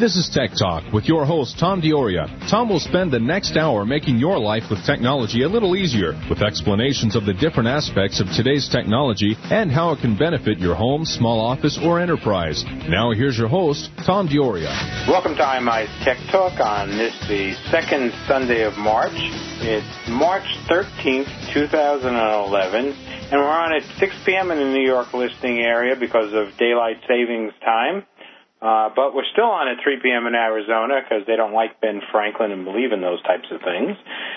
This is Tech Talk with your host, Tom Dioria. Tom will spend the next hour making your life with technology a little easier with explanations of the different aspects of today's technology and how it can benefit your home, small office, or enterprise. Now here's your host, Tom Dioria. Welcome to IMI-TechTalk on this, the second Sunday of March. It's March 13th, 2011, and we're on at 6 p.m. in the New York listening area because of daylight savings time. But we're still on at 3 p.m. in Arizona because they don't like Ben Franklin and believe in those types of things.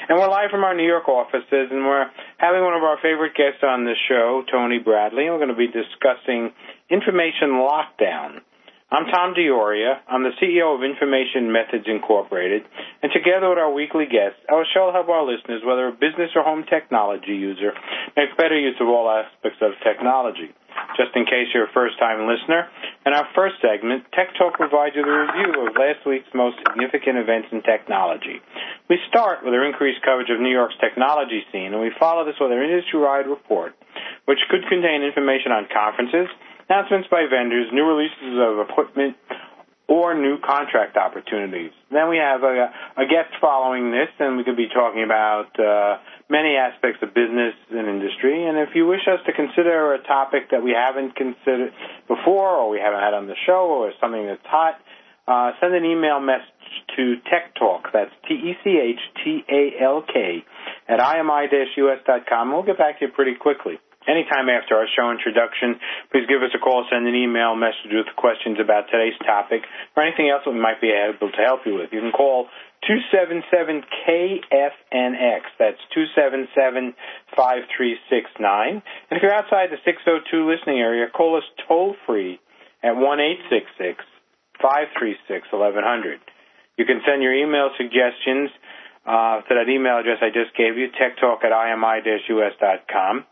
And we're live from our New York offices, and we're having one of our favorite guests on the show, Tony Bradley, and we're going to be discussing information lockdown. I'm Tom Dioria. I'm the CEO of Information Methods Incorporated, and together with our weekly guests, our show will help our listeners, whether a business or home technology user, make better use of all aspects of technology. Just in case you're a first-time listener, in our first segment, Tech Talk provides you the review of last week's most significant events in technology. We start with our increased coverage of New York's technology scene, and we follow this with our industry-wide report, which could contain information on conferences, announcements by vendors, new releases of equipment, or new contract opportunities. Then we have a guest following this, and we could be talking about many aspects of business and industry. And if you wish us to consider a topic that we haven't considered before or we haven't had on the show or something that's hot, send an email message to TechTalk, that's TechTalk, at IMI-US.com. We'll get back to you pretty quickly. Anytime after our show introduction, please give us a call, send an email message with questions about today's topic or anything else that we might be able to help you with. You can call 277-KFNX. That's 277-5369. And if you're outside the 602 listening area, call us toll-free at 1-866-536-1100. You can send your email suggestions to that email address I just gave you, techtalk at IMI-US.com.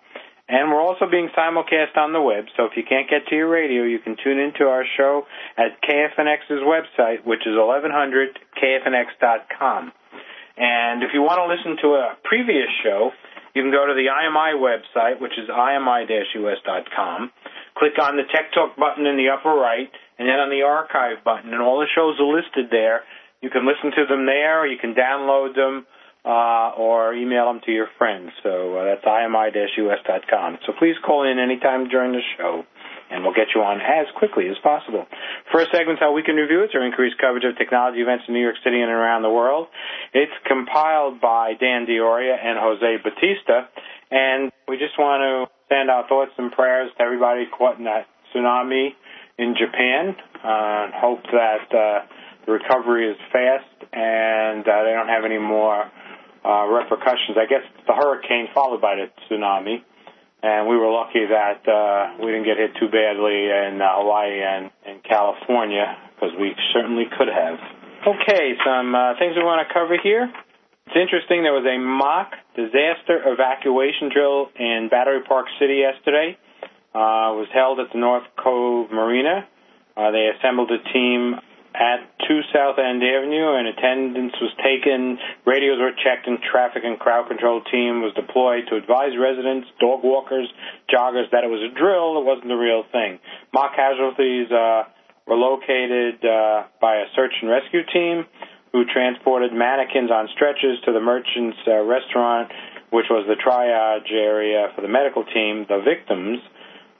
And we're also being simulcast on the web, so if you can't get to your radio, you can tune into our show at KFNX's website, which is 1100kfnx.com. And if you want to listen to a previous show, you can go to the IMI website, which is IMI-US.com. Click on the Tech Talk button in the upper right, and then on the archive button, and all the shows are listed there. You can listen to them there, or you can download them, or email them to your friends. So that's IMI-US.com. So please call in anytime during the show, and we'll get you on as quickly as possible. First segment's how we can review it, our increased coverage of technology events in New York City and around the world. It's compiled by Dan Dioria and Jose Batista, and we just want to send our thoughts and prayers to everybody caught in that tsunami in Japan, and hope that the recovery is fast and they don't have any more repercussions. I guess the hurricane followed by the tsunami, and we were lucky that we didn't get hit too badly in Hawaii and in California, because we certainly could have. Okay, some things we want to cover here. It's interesting, there was a mock disaster evacuation drill in Battery Park City yesterday. It was held at the North Cove Marina. They assembled a team at 2 South End Avenue, and attendance was taken, radios were checked, and traffic and crowd control team was deployed to advise residents, dog walkers, joggers that it was a drill, it wasn't the real thing. Mock casualties were located by a search and rescue team who transported mannequins on stretchers to the Merchants restaurant, which was the triage area for the medical team. The victims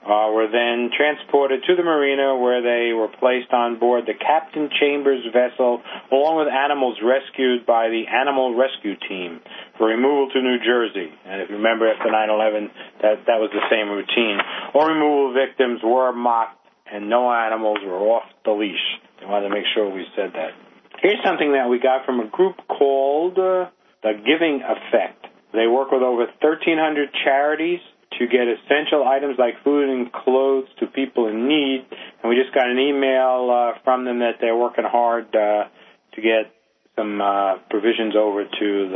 were then transported to the marina, where they were placed on board the Captain Chambers vessel, along with animals rescued by the Animal Rescue Team for removal to New Jersey. And if you remember, after 9/11, that was the same routine. All removal victims were mocked, and no animals were off the leash. I wanted to make sure we said that. Here's something that we got from a group called The Giving Effect. They work with over 1,300 charities to get essential items like food and clothes to people in need. And we just got an email from them that they're working hard to get some provisions over to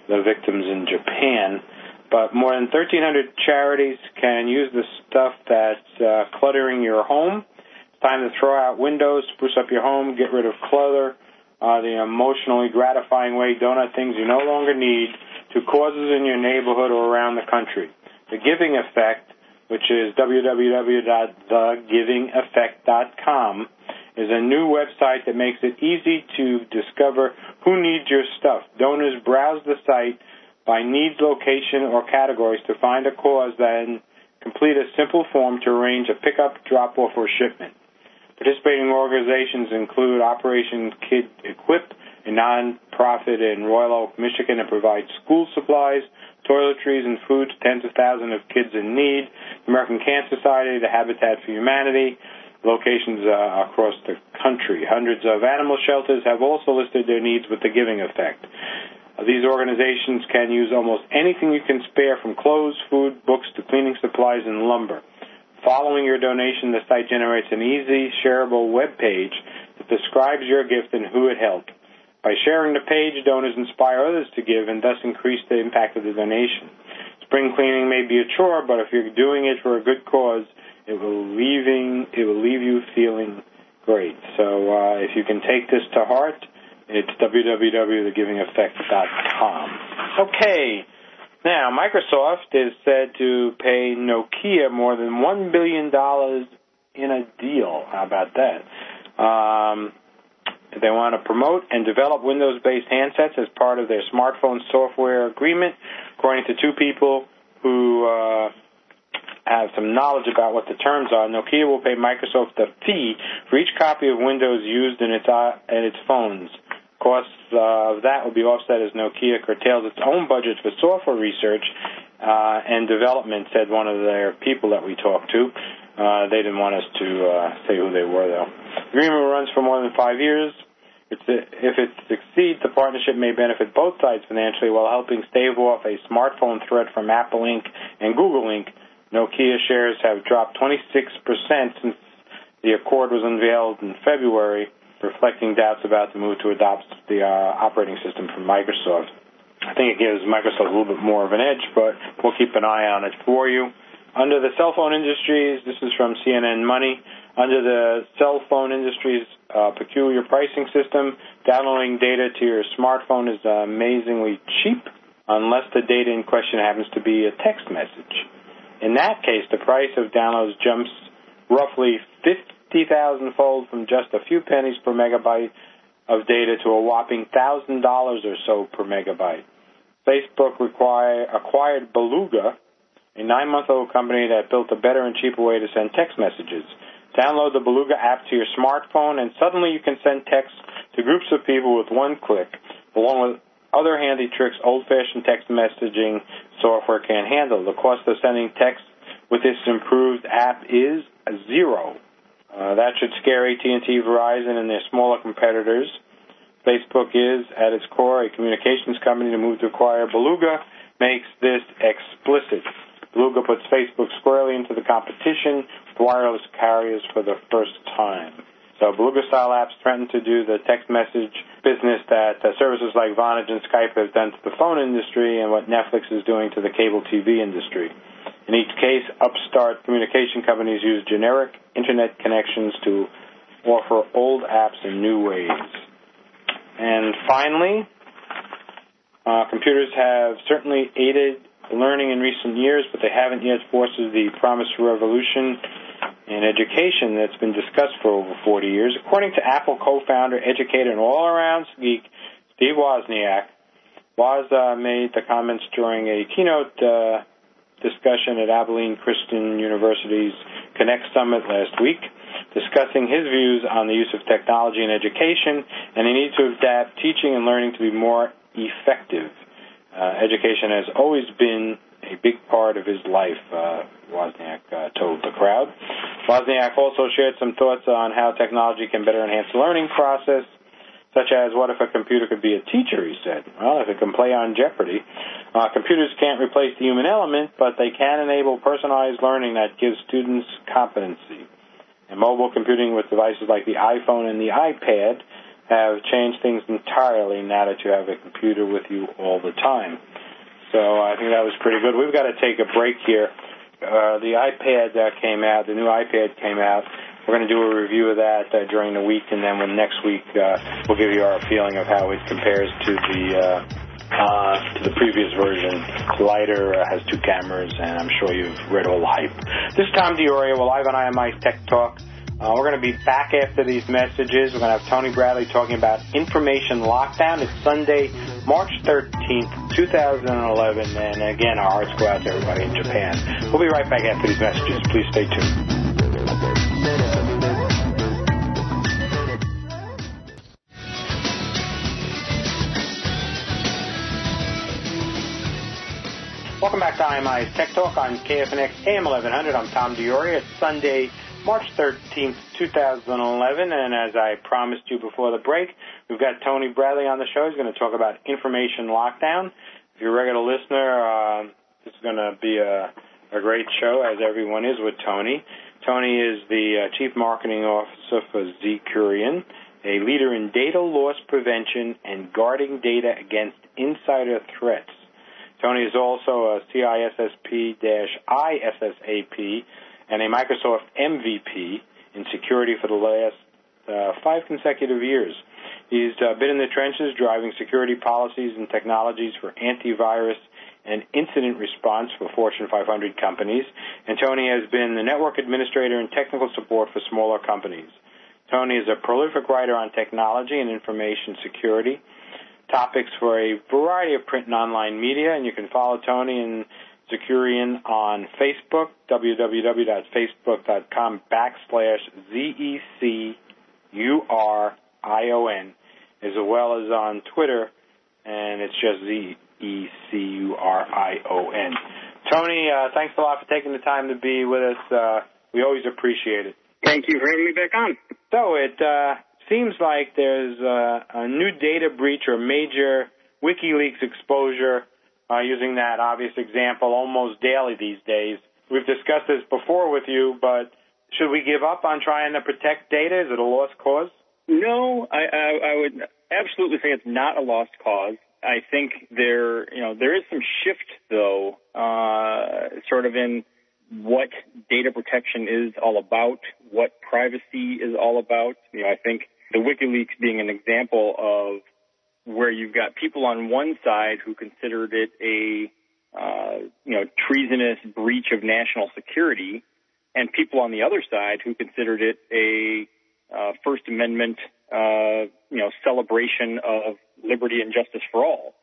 the victims in Japan. But more than 1,300 charities can use the stuff that's cluttering your home. It's time to throw out windows, spruce up your home, get rid of clutter, the emotionally gratifying way donut things you no longer need to causes in your neighborhood or around the country. The Giving Effect, which is www.thegivingeffect.com, is a new website that makes it easy to discover who needs your stuff. Donors browse the site by needs, location, or categories to find a cause, then complete a simple form to arrange a pickup, drop-off, or shipment. Participating organizations include Operation Kid Equip, a non-profit in Royal Oak, Michigan, that provides school supplies, toiletries, and food to tens of thousands of kids in need, the American Cancer Society, the Habitat for Humanity, locations across the country. Hundreds of animal shelters have also listed their needs with the giving effect. These organizations can use almost anything you can spare, from clothes, food, books, to cleaning supplies and lumber. Following your donation, the site generates an easy, shareable web page that describes your gift and who it helped. By sharing the page, donors inspire others to give and thus increase the impact of the donation. Spring cleaning may be a chore, but if you're doing it for a good cause, it will leave you feeling great. So if you can take this to heart, it's www.thegivingeffect.com. Okay. Now, Microsoft is said to pay Nokia more than $1 billion in a deal. How about that? They want to promote and develop Windows-based handsets as part of their smartphone software agreement. According to two people who have some knowledge about what the terms are, Nokia will pay Microsoft a fee for each copy of Windows used in its phones. Costs of that will be offset as Nokia curtails its own budget for software research and development, said one of their people that we talked to. They didn't want us to say who they were, though. The agreement runs for more than 5 years. If it succeeds, the partnership may benefit both sides financially while helping stave off a smartphone threat from Apple Inc. and Google Inc. Nokia shares have dropped 26% since the accord was unveiled in February, reflecting doubts about the move to adopt the operating system from Microsoft. I think it gives Microsoft a little bit more of an edge, but we'll keep an eye on it for you. Under the cell phone industries, this is from CNN Money, under the cell phone industry's peculiar pricing system, downloading data to your smartphone is amazingly cheap unless the data in question happens to be a text message. In that case, the price of downloads jumps roughly 50,000-fold from just a few pennies per megabyte of data to a whopping $1,000 or so per megabyte. Facebook acquired Beluga, a 9-month-old company that built a better and cheaper way to send text messages. Download the Beluga app to your smartphone, and suddenly you can send text to groups of people with one click, along with other handy tricks old-fashioned text messaging software can't handle. The cost of sending text with this improved app is zero. That should scare AT&T, Verizon, and their smaller competitors. Facebook is, at its core, a communications company. The move to acquire Beluga makes this explicit. Beluga puts Facebook squarely into the competition with wireless carriers for the first time. So Beluga-style apps threaten to do the text message business that services like Vonage and Skype have done to the phone industry and what Netflix is doing to the cable TV industry. In each case, upstart communication companies use generic Internet connections to offer old apps in new ways. And finally, computers have certainly aided learning in recent years, but they haven't yet fostered the promised revolution in education that's been discussed for over 40 years. According to Apple co-founder, educator, and all-around geek Steve Wozniak, Woz made the comments during a keynote discussion at Abilene Christian University's Connect Summit last week, discussing his views on the use of technology in education and the need to adapt teaching and learning to be more effective. Education has always been a big part of his life, Wozniak told the crowd. Wozniak also shared some thoughts on how technology can better enhance the learning process, such as what if a computer could be a teacher, he said. Well, if it can play on Jeopardy. Computers can't replace the human element, but they can enable personalized learning that gives students competency. And mobile computing with devices like the iPhone and the iPad have changed things entirely now that you have a computer with you all the time. So I think that was pretty good. We've got to take a break here. The iPad came out, the new iPad came out. We're going to do a review of that during the week, and then next week we'll give you our feeling of how it compares to the previous version. It's lighter, has 2 cameras, and I'm sure you've read all the hype. This is Tom DiOrio. We're live on IMI-TechTalk. We're going to be back after these messages. We're going to have Tony Bradley talking about information lockdown. It's Sunday, March 13th, 2011. And again, our hearts go out to everybody in Japan. We'll be right back after these messages. Please stay tuned. Welcome back to IMI's Tech Talk on KFNX AM 1100. I'm Tom Dioria. It's Sunday, March 13th, 2011, and as I promised you before the break, we've got Tony Bradley on the show. He's going to talk about information lockdown. If you're a regular listener, this is going to be a great show, as everyone is with Tony. Tony is the Chief Marketing Officer for Z-Curian, a leader in data loss prevention and guarding data against insider threats. Tony is also a CISSP-ISSAP and a Microsoft MVP in security for the last 5 consecutive years. He's been in the trenches driving security policies and technologies for antivirus and incident response for Fortune 500 companies. And Tony has been the network administrator and technical support for smaller companies. Tony is a prolific writer on technology and information security, topics for a variety of print and online media, and you can follow Tony and Z-Curian on Facebook, www.facebook.com/ZECURION, as well as on Twitter, and it's just ZECURION. Tony, thanks a lot for taking the time to be with us. We always appreciate it. Thank you for having me back on. So it seems like there's a new data breach or major WikiLeaks exposure, using that obvious example, almost daily these days. We've discussed this before with you, but should we give up on trying to protect data? Is it a lost cause? No, I would absolutely say it's not a lost cause. I think there is some shift, though, sort of in what data protection is all about, what privacy is all about. I think the WikiLeaks being an example of where you've got people on one side who considered it a treasonous breach of national security, and people on the other side who considered it a First Amendment celebration of liberty and justice for all.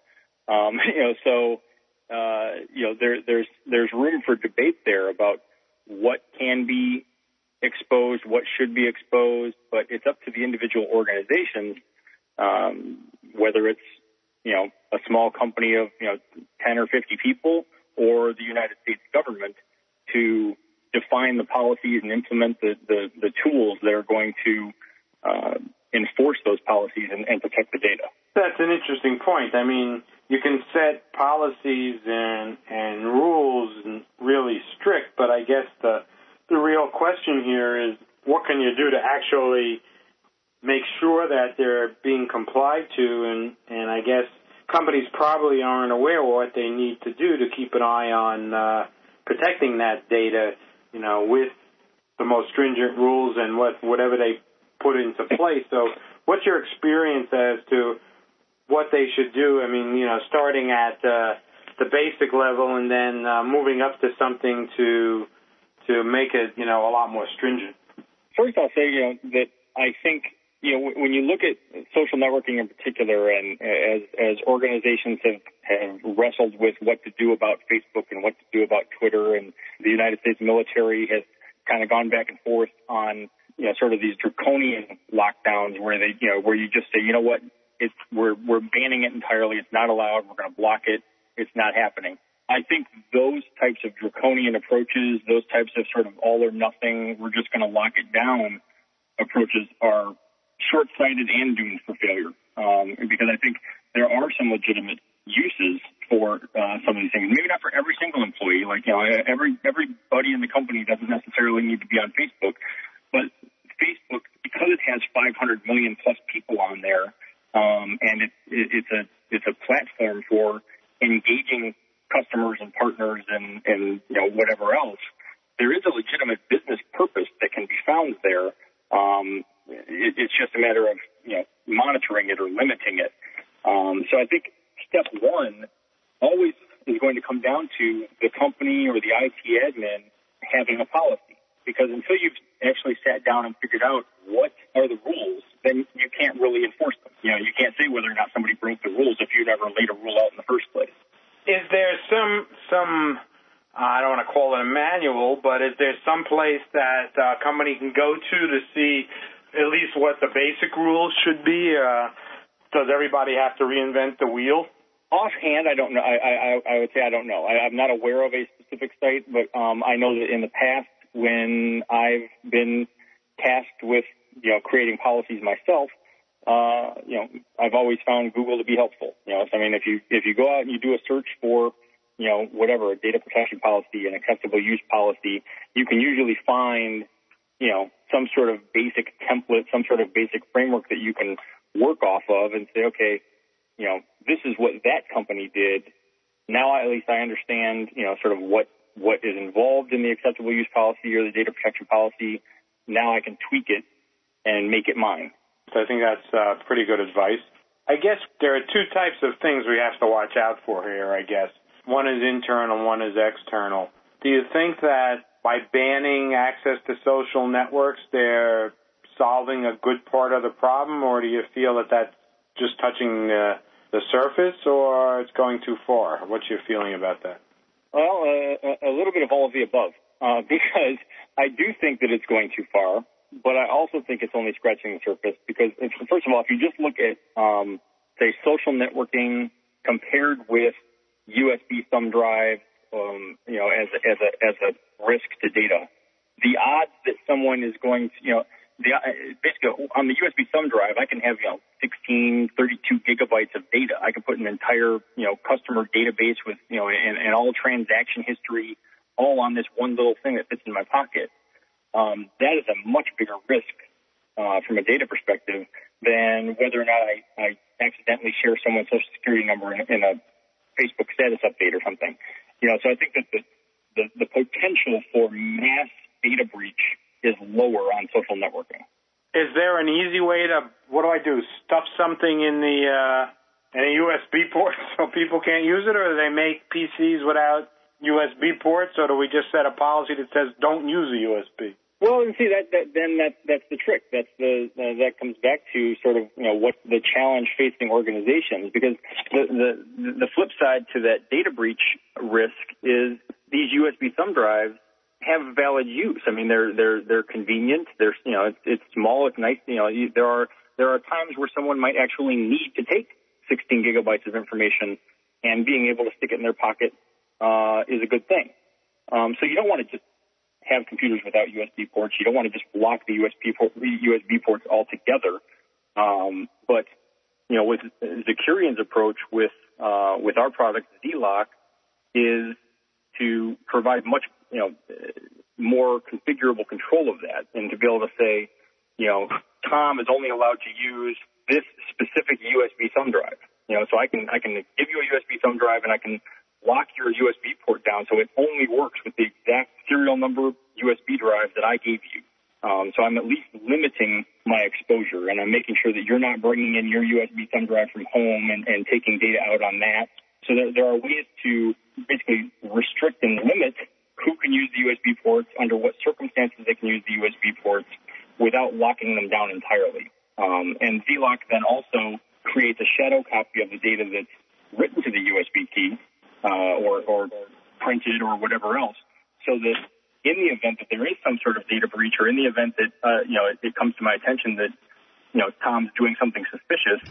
There's room for debate there about what can be exposed, what should be exposed, but it's up to the individual organizations, whether it's, a small company of, 10 or 50 people or the United States government, to define the policies and implement the tools that are going to enforce those policies and protect the data. That's an interesting point. I mean, you can set policies and rules and really strict, but I guess the real question here is, what can you do to actually make sure that they're being complied to? And I guess companies probably aren't aware of what they need to do to keep an eye on protecting that data, with the most stringent rules and whatever they put into place. So what's your experience as to what they should do? I mean, starting at the basic level and then moving up to something to make it, a lot more stringent. First, I'll say, that I think, when you look at social networking in particular, and as organizations have wrestled with what to do about Facebook and what to do about Twitter, and the United States military has kind of gone back and forth on, sort of these draconian lockdowns where where you just say, we're banning it entirely. It's not allowed. We're going to block it. It's not happening. I think those types of draconian approaches, those types of sort of all or nothing, we're just going to lock it down approaches are short-sighted and doomed for failure. Because I think there are some legitimate uses for some of these things. Maybe not for every single employee. Like, everybody in the company doesn't necessarily need to be on Facebook. But Facebook, because it has 500 million plus people on there, and it's a platform for engaging customers and partners and whatever else, there is a legitimate business purpose that can be found there. It's just a matter of monitoring it or limiting it. So I think step one always is going to come down to the company or the IT admin having a policy, because until you've actually sat down down and figured out what are the rules, then you can't really enforce them. You can't say whether or not somebody broke the rules if you never laid a rule out in the first place. Is there some I don't want to call it a manual, but is there some place that a company can go to see at least what the basic rules should be? Does everybody have to reinvent the wheel? Offhand, I don't know. I would say I don't know. I'm not aware of a specific site, but I know that in the past when I've been tasked with, creating policies myself, I've always found Google to be helpful. So, I mean, if you go out and you do a search for, whatever, a data protection policy, an acceptable use policy, you can usually find, some sort of basic template, some sort of basic framework that you can work off of and say, okay, this is what that company did. Now at least I understand, sort of what is involved in the acceptable use policy or the data protection policy. Now I can tweak it and make it mine. So I think that's pretty good advice. I guess there are two types of things we have to watch out for here, I guess. One is internal, one is external. Do you think that by banning access to social networks, they're solving a good part of the problem, or do you feel that that's just touching the surface, or it's going too far? What's your feeling about that? Well, a little bit of all of the above, because I do think that it's going too far, but I also think it's only scratching the surface because, first of all, if you just look at, say, social networking compared with USB thumb drive, as a risk to data, the odds that someone is going to, basically on the USB thumb drive, I can have, 16, 32 gigabytes of data. I can put an entire, customer database with, and all transaction history all on this one little thing that fits in my pocket. That is a much bigger risk from a data perspective than whether or not I accidentally share someone's social security number in a Facebook status update or something. So I think that the potential for mass data breach is lower on social networking. Is there an easy way to, what do I do, stuff something in a USB port so people can't use it, or do they make PCs without USB ports, or do we just set a policy that says don't use a USB? Well, and see that's the trick. That comes back to sort of what the challenge facing organizations, because the flip side to that data breach risk is these USB thumb drives have valid use. I mean, they're convenient. They're it's small. It's nice. There are times where someone might actually need to take 16 gigabytes of information, and being able to stick it in their pocket is a good thing. So you don't want to just have computers without USB ports. You don't want to just block the USB ports altogether. But with Zakurian's approach with our product, Z-Lock, is to provide much more configurable control of that, and to be able to say, Tom is only allowed to use this specific USB thumb drive. So I can give you a USB thumb drive, and I can lock your USB port down so it only works with the exact serial number USB drive that I gave you. So I'm at least limiting my exposure, and I'm making sure that you're not bringing in your USB thumb drive from home and taking data out on that. So there are ways to basically restrict and limit who can use the USB ports, under what circumstances they can use the USB ports, without locking them down entirely. And Z-Lock then also creates a shadow copy of the data that's written to the USB key, or printed or whatever else, so that in the event that there is some sort of data breach, or in the event that it comes to my attention that Tom's doing something suspicious,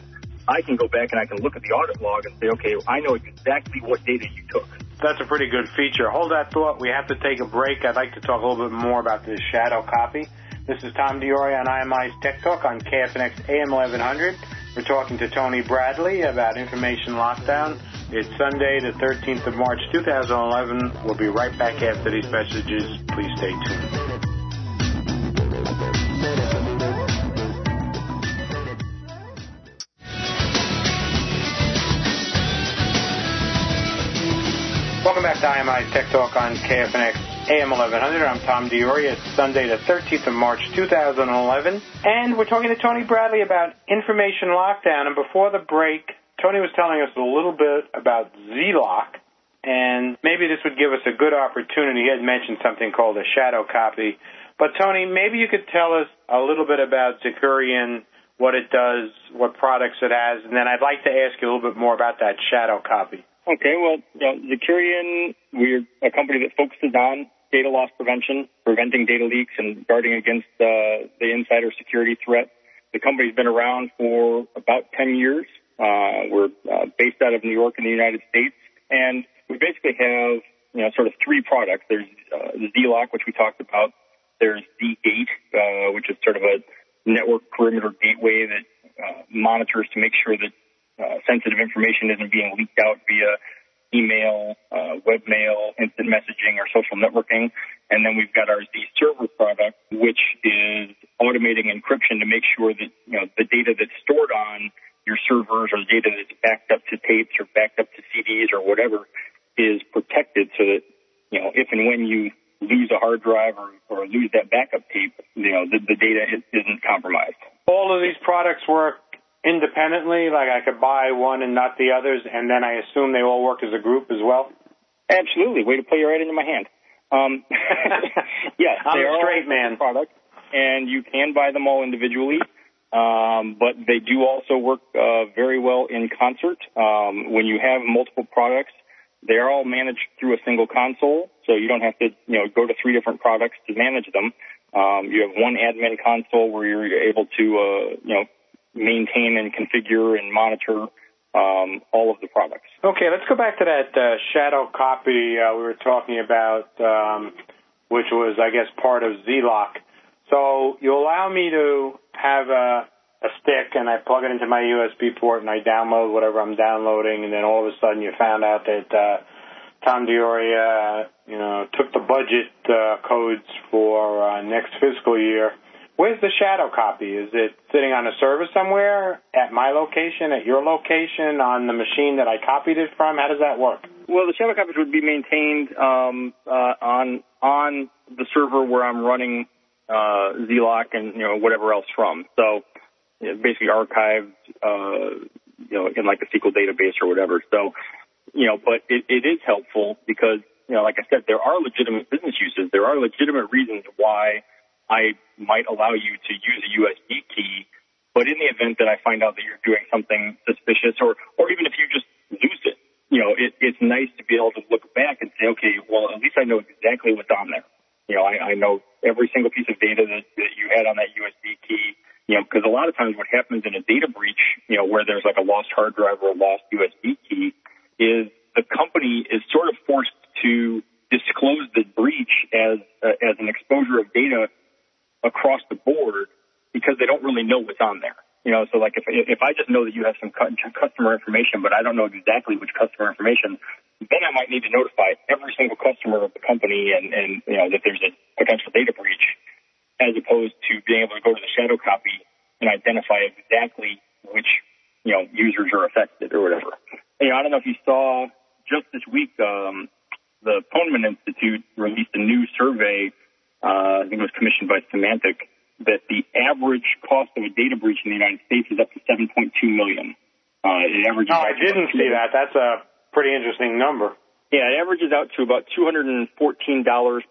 I can go back and I can look at the audit log and say, okay, I know exactly what data you took. That's a pretty good feature. Hold that thought. We have to take a break. I'd like to talk a little bit more about this shadow copy. This is Tom DiOrio on IMI's Tech Talk on KFNX AM 1100. We're talking to Tony Bradley about information lockdown. It's Sunday, the 13th of March, 2011. We'll be right back after these messages. Please stay tuned. Welcome back to IMI's Tech Talk on KFNX AM 1100. I'm Tom DiOrio. It's Sunday, the 13th of March, 2011. And we're talking to Tony Bradley about information lockdown. And before the break, Tony was telling us a little bit about Z-Lock, and maybe this would give us a good opportunity. He had mentioned something called a shadow copy But, Tony, maybe you could tell us a little bit about Zecurion, what it does, what products it has, and then I'd like to ask you a little bit more about that shadow copy. Okay, well, Zecurion, we're a company that focuses on data loss prevention, preventing data leaks, and guarding against the insider security threat. The company's been around for about 10 years. We're based out of New York in the United States, and we basically have, sort of three products. There's the Z-Lock, which we talked about. There's Z-Gate, which is sort of a network perimeter gateway that monitors to make sure that sensitive information isn't being leaked out via email, webmail, instant messaging, or social networking. And then we've got our Z-Server product, which is automating encryption to make sure that, the data that's stored on your servers or the data that's backed up to tapes or backed up to CDs or whatever is protected so that, if and when you lose a hard drive or lose that backup tape, the data isn't compromised. All of these products work independently, like I could buy one and not the others, and then I assume they all work as a group as well? Absolutely. Way to play right into my hand. Yes, I'm they a are straight man. Products, and you can buy them all individually, but they do also work very well in concert. When you have multiple products, they're all managed through a single console, so you don't have to, go to three different products to manage them. You have one admin console where you're able to, maintain and configure and monitor all of the products. Okay, let's go back to that shadow copy we were talking about, which was, I guess, part of Z-Lock. So you allow me to have a stick, and I plug it into my USB port, and I download whatever I'm downloading, and then all of a sudden you found out that Tom DeOria, took the budget codes for next fiscal year. Where's the shadow copy? Is it sitting on a server somewhere, at my location, at your location, on the machine that I copied it from? How does that work? Well, the shadow copies would be maintained on the server where I'm running Z-Lock and whatever else from. So basically archived in like a SQL database or whatever. So but it is helpful because like I said, there are legitimate business uses. There are legitimate reasons why I might allow you to use a USB key, but in the event that I find out that you're doing something suspicious, or even if you just lose it, it's nice to be able to look back and say, okay, well, at least I know exactly what's on there. I know every single piece of data that you had on that USB key, because a lot of times what happens in a data breach, where there's like a lost hard drive or a lost USB key, is the company is sort of forced to disclose the breach as an exposure of data across the board because they don't really know what's on there. So like if I just know that you have some customer information, but I don't know exactly which customer information, then I might need to notify every single customer of the company and that there's a potential data breach, as opposed to being able to go to the shadow copy and identify exactly which, users are affected or whatever. I don't know if you saw just this week, the Poneman Institute released a new survey, I think it was commissioned by Symantec, that the average cost of a data breach in the United States is up to $7.2 million. It averages I didn't see that. That's a pretty interesting number. Yeah, it averages out to about $214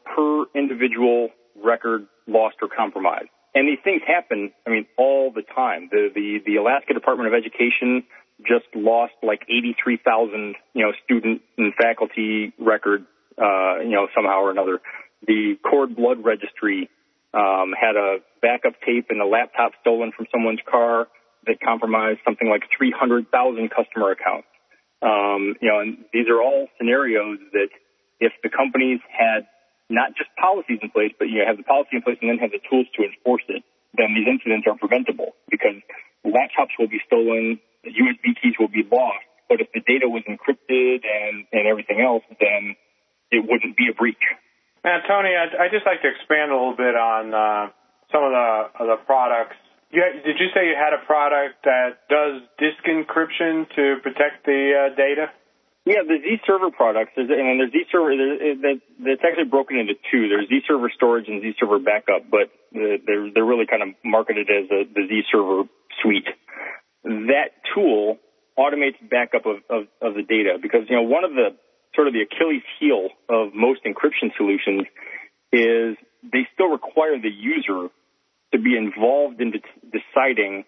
per individual record lost or compromised. And these things happen, all the time. The Alaska Department of Education just lost like 83,000, student and faculty records, somehow or another. The Cord Blood Registry had a backup tape and a laptop stolen from someone's car that compromised something like 300,000 customer accounts. And these are all scenarios that if the companies had not just policies in place, but have the policy in place and then have the tools to enforce it, then these incidents are preventable because laptops will be stolen, the USB keys will be lost, but if the data was encrypted and everything else, then it wouldn't be a breach. Now, Tony, I'd just like to expand a little bit on some of the products. Did you say you had a product that does disk encryption to protect the data? Yeah, the Z-Server products, there's Z-Server, it's actually broken into two. There's Z-Server storage and Z-Server backup, but they're really kind of marketed as the Z-Server suite. That tool automates backup of the data because, one of the sort of the Achilles heel of most encryption solutions is they still require the user to be involved in deciding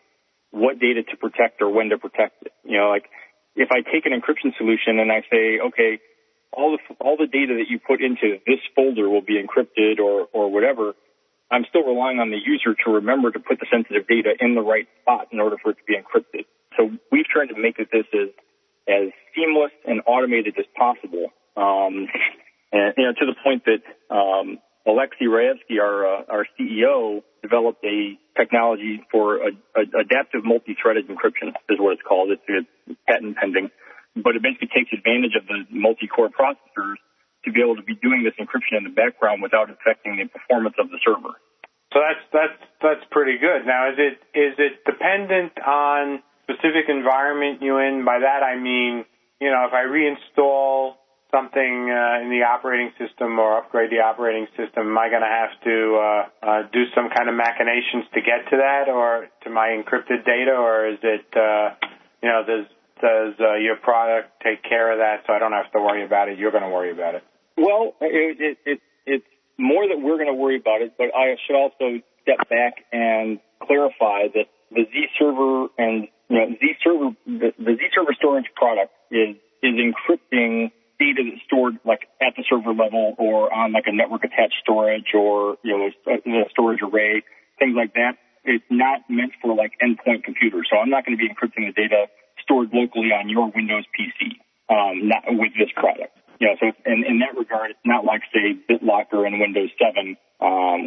what data to protect or when to protect it. Like if I take an encryption solution and I say, okay, all the data that you put into this folder will be encrypted or whatever, I'm still relying on the user to remember to put the sensitive data in the right spot in order for it to be encrypted. So we've tried to make this as seamless and automated as possible. And to the point that Alexei Raevsky, our CEO, developed a technology for adaptive multi-threaded encryption, is what it's called. It's patent pending. But it basically takes advantage of the multi-core processors to be able to be doing this encryption in the background without affecting the performance of the server. So that's pretty good. Now, is it dependent on specific environment you're in? By that I mean, if I reinstall something in the operating system or upgrade the operating system, am I going to have to do some kind of machinations to get to that or to my encrypted data, or is it, does your product take care of that so I don't have to worry about it? You're going to worry about it? Well, it's more that we're going to worry about it, but I should also step back and clarify that the Z-Server and the Z-Server storage product is encrypting data that's stored like at the server level or on like a network attached storage or a storage array, things like that. It's not meant for like endpoint computers, so I'm not going to be encrypting the data stored locally on your Windows PC, not with this product. So in that regard, it's not like, say, BitLocker in Windows 7,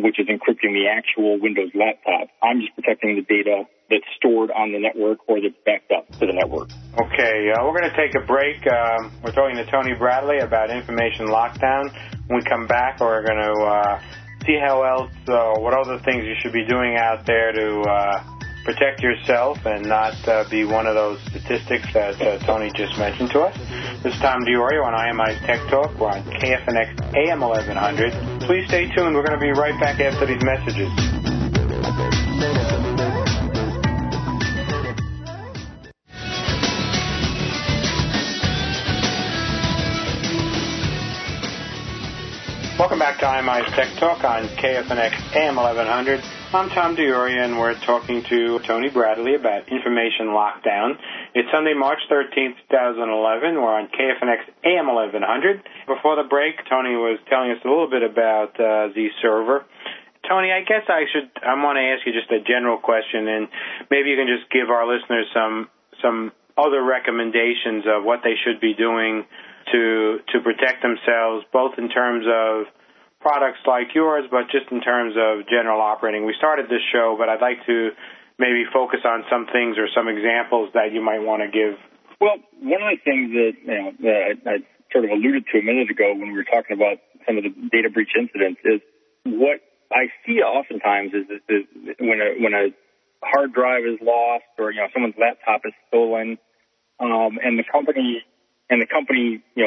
which is encrypting the actual Windows laptop. I'm just protecting the data that's stored on the network or that's backed up to the network. Okay, we're going to take a break. We're talking to Tony Bradley about information lockdown. When we come back, we're going to see how else, what other things you should be doing out there to protect yourself and not be one of those statistics that Tony just mentioned to us. This is Tom DiOrio on IMI-TechTalk. We're on KFNX AM 1100. Please stay tuned. We're going to be right back after these messages. Welcome back to IMI's Tech Talk on KFNX AM 1100. I'm Tom DiOrio, and we're talking to Tony Bradley about information lockdown. It's Sunday, March 13th, 2011. We're on KFNX AM 1100. Before the break, Tony was telling us a little bit about Z-Server. Tony, I guess I want to ask you just a general question, and maybe you can just give our listeners some other recommendations of what they should be doing to protect themselves, both in terms of products like yours, but just in terms of general operating. We started this show, but I'd like to maybe focus on some things or some examples that you might want to give. Well, one of the things that I sort of alluded to a minute ago when we were talking about some of the data breach incidents is what I see oftentimes is when a hard drive is lost or someone's laptop is stolen, and the company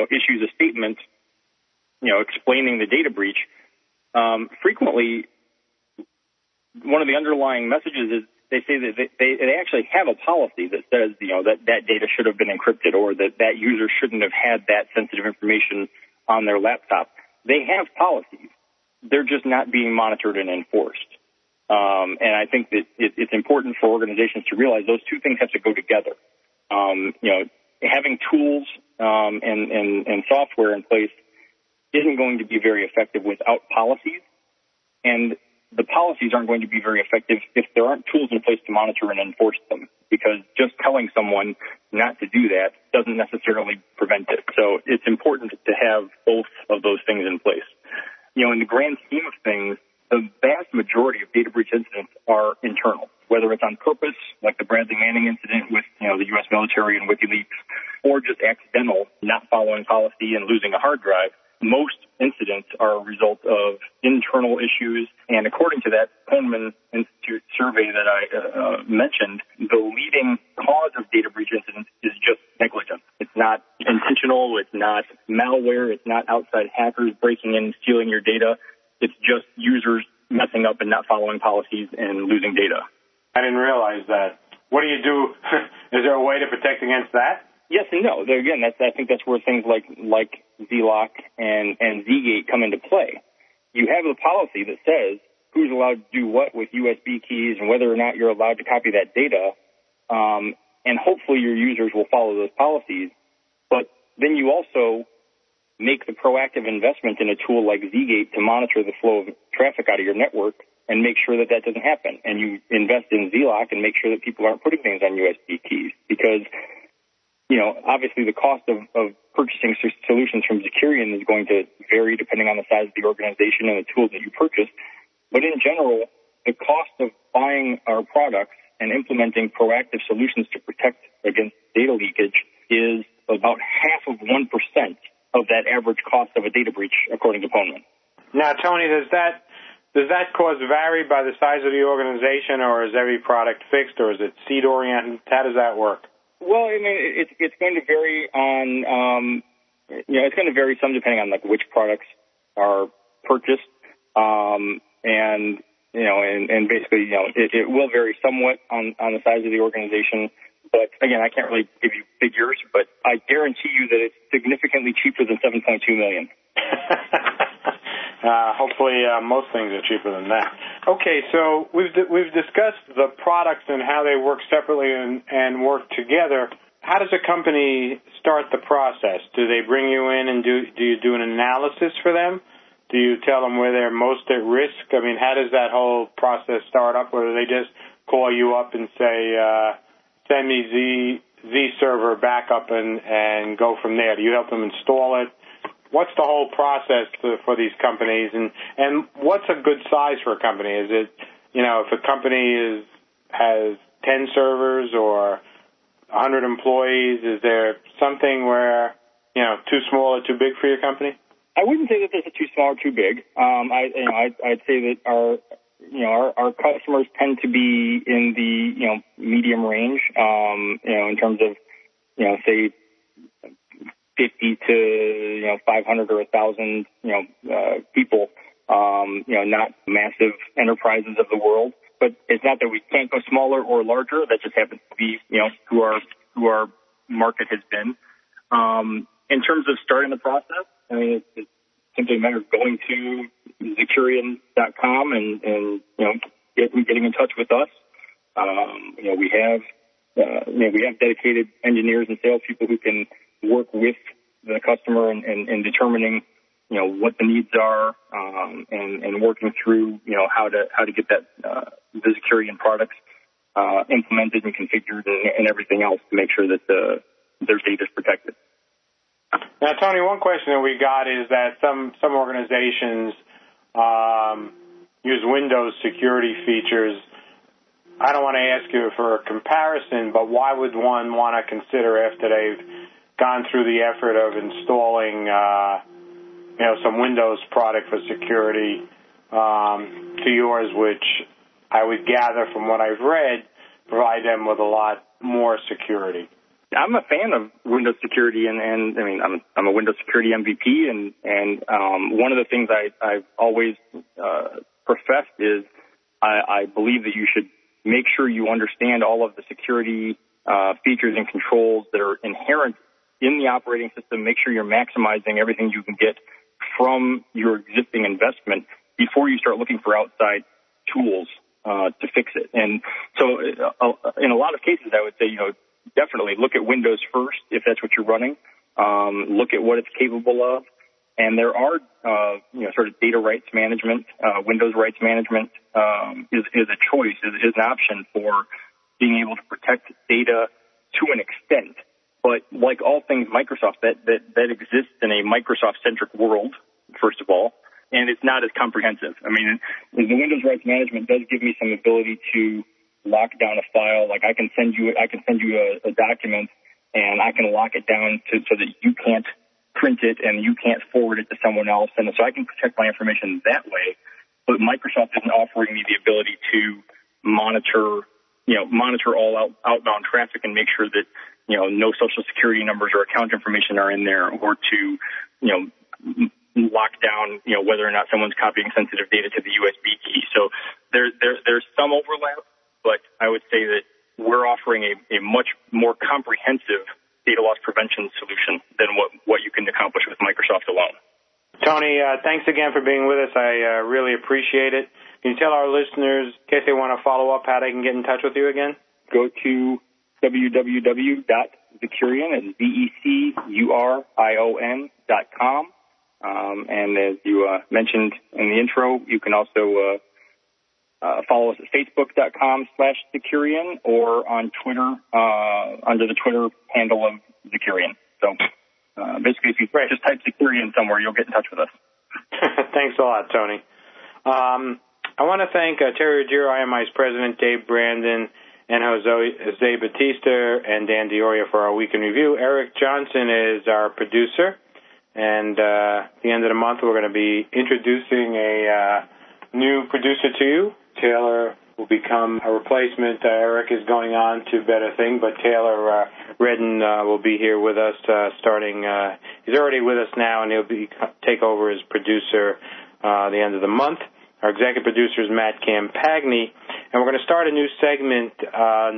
issues a statement explaining the data breach. Frequently, one of the underlying messages is they say that they actually have a policy that says that data should have been encrypted or that user shouldn't have had that sensitive information on their laptop. They have policies. They're just not being monitored and enforced. And I think that it's important for organizations to realize those two things have to go together. Having tools and software in place isn't going to be very effective without policies, and the policies aren't going to be very effective if there aren't tools in place to monitor and enforce them, because just telling someone not to do that doesn't necessarily prevent it. So it's important to have both of those things in place. In the grand scheme of things, the vast majority of data breach incidents are internal, whether it's on purpose, like the Bradley Manning incident with the U.S. military and WikiLeaks, or just accidental, not following policy and losing a hard drive. Most incidents are a result of internal issues, and according to that Poneman Institute survey that I mentioned, the leading cause of data breach incidents is just negligence. It's not intentional, it's not malware, it's not outside hackers breaking in and stealing your data. It's just users messing up and not following policies and losing data. I didn't realize that. What do you do? Is there a way to protect against that? Yes and no. Again, I think that's where things like ZLock and Zgate come into play. you have a policy that says who's allowed to do what with USB keys and whether or not you're allowed to copy that data. And hopefully your users will follow those policies. But then you also make the proactive investment in a tool like Zgate to monitor the flow of traffic out of your network and make sure that that doesn't happen. And you invest in Zlock and make sure that people aren't putting things on USB keys because, obviously the cost of purchasing solutions from Zecurion is going to vary depending on the size of the organization and the tools that you purchase. But in general, the cost of buying our products and implementing proactive solutions to protect against data leakage is about half of 1% of that average cost of a data breach, according to Poneman. Now, Tony, does that cost vary by the size of the organization, or is every product fixed, or is it seed-oriented? How does that work? Well, I mean, it's going to vary on, it's going to vary some depending on like which products are purchased, and basically, it will vary somewhat on the size of the organization. But again, I can't really give you figures, but I guarantee you that it's significantly cheaper than $7.2 million. Hopefully, most things are cheaper than that. Okay, so we've discussed the products and how they work separately and work together. How does a company start the process? Do they bring you in and do you do an analysis for them? Do you tell them where they're most at risk? I mean, how does that whole process start up? Or do they just call you up and say, send me Z server backup and go from there? Do you help them install it? What's the whole process for these companies? And what's a good size for a company? Is it, if a company has 10 servers or 100 employees, is there something where, too small or too big for your company? I wouldn't say that there's a too small or too big. I'd say that our customers tend to be in the medium range. In terms of say 50 to 500 or 1,000 people. Not massive enterprises of the world. But it's not that we can't go smaller or larger. That just happens to be who our market has been. In terms of starting the process, I mean, it's simply a matter of going to Zecurion.com and getting in touch with us. We have dedicated engineers and salespeople who can work with the customer in determining what the needs are and working through how to get that the Zecurion products implemented and configured and everything else to make sure that their data is protected. Now, Tony, one question that we got is that some organizations use Windows security features. I don't want to ask you for a comparison, but why would one want to consider after they've gone through the effort of installing, some Windows product for security to yours, which I would gather from what I've read provide them with a lot more security? I'm a fan of Windows security, and I mean, I'm a Windows security MVP, and one of the things I've always professed is I believe that you should make sure you understand all of the security features and controls that are inherent in the operating system. Make sure you're maximizing everything you can get from your existing investment before you start looking for outside tools to fix it. And so in a lot of cases, I would say, definitely look at Windows first if that's what you're running. Look at what it's capable of. And there are, sort of data rights management, Windows rights management is a choice, is an option for being able to protect data to an extent. But like all things Microsoft, that exists in a Microsoft-centric world, first of all, and it's not as comprehensive. I mean, the Windows rights management does give me some ability to lock down a file. Like I can send you a document, and I can lock it down so that you can't print it and you can't forward it to someone else, and so I can protect my information that way. But Microsoft isn't offering me the ability to monitor all outbound traffic and make sure that no social security numbers or account information are in there, or to lock down whether or not someone's copying sensitive data to the USB key. So there's some overlap, but I would say that we're offering a much more comprehensive data loss prevention solution than what you can accomplish with Microsoft alone. Tony, thanks again for being with us. I really appreciate it. Can you tell our listeners, in case they want to follow up, how they can get in touch with you again? Go to www.Decurion, DECURION.com. And as you mentioned in the intro, you can also follow us at facebook.com/Decurion or on Twitter under the Twitter handle of Decurion. So basically, if you just type Decurion somewhere, you'll get in touch with us. Thanks a lot, Tony. I want to thank Terry Ruggiero, IMI's president, Dave Brandon, and Jose Batista and Dan Dioria for our Week in Review. Eric Johnson is our producer. And at the end of the month, we're going to be introducing a new producer to you. Taylor will become a replacement. Eric is going on to better things, but Taylor Redden will be here with us starting. He's already with us now, and he'll take over as producer the end of the month. Our executive producer is Matt Campagni, and we're going to start a new segment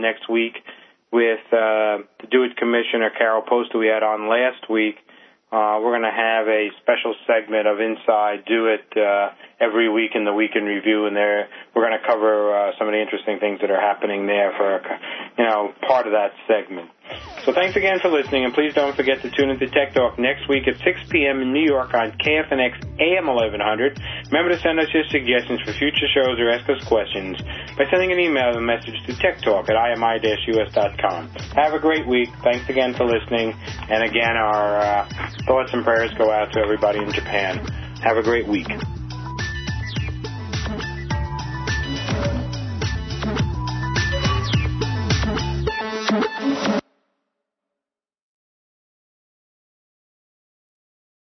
next week with the Do-It Commissioner, Carol Post, who we had on last week. We're going to have a special segment of Inside Do-It every week in the Week in Review, and there we're going to cover some of the interesting things that are happening there for, part of that segment. So thanks again for listening, and please don't forget to tune into Tech Talk next week at 6 p.m. in New York on KFNX AM 1100. Remember to send us your suggestions for future shows or ask us questions by sending an email or message to techtalk@imi-us.com. Have a great week. Thanks again for listening. And again, our thoughts and prayers go out to everybody in Japan. Have a great week.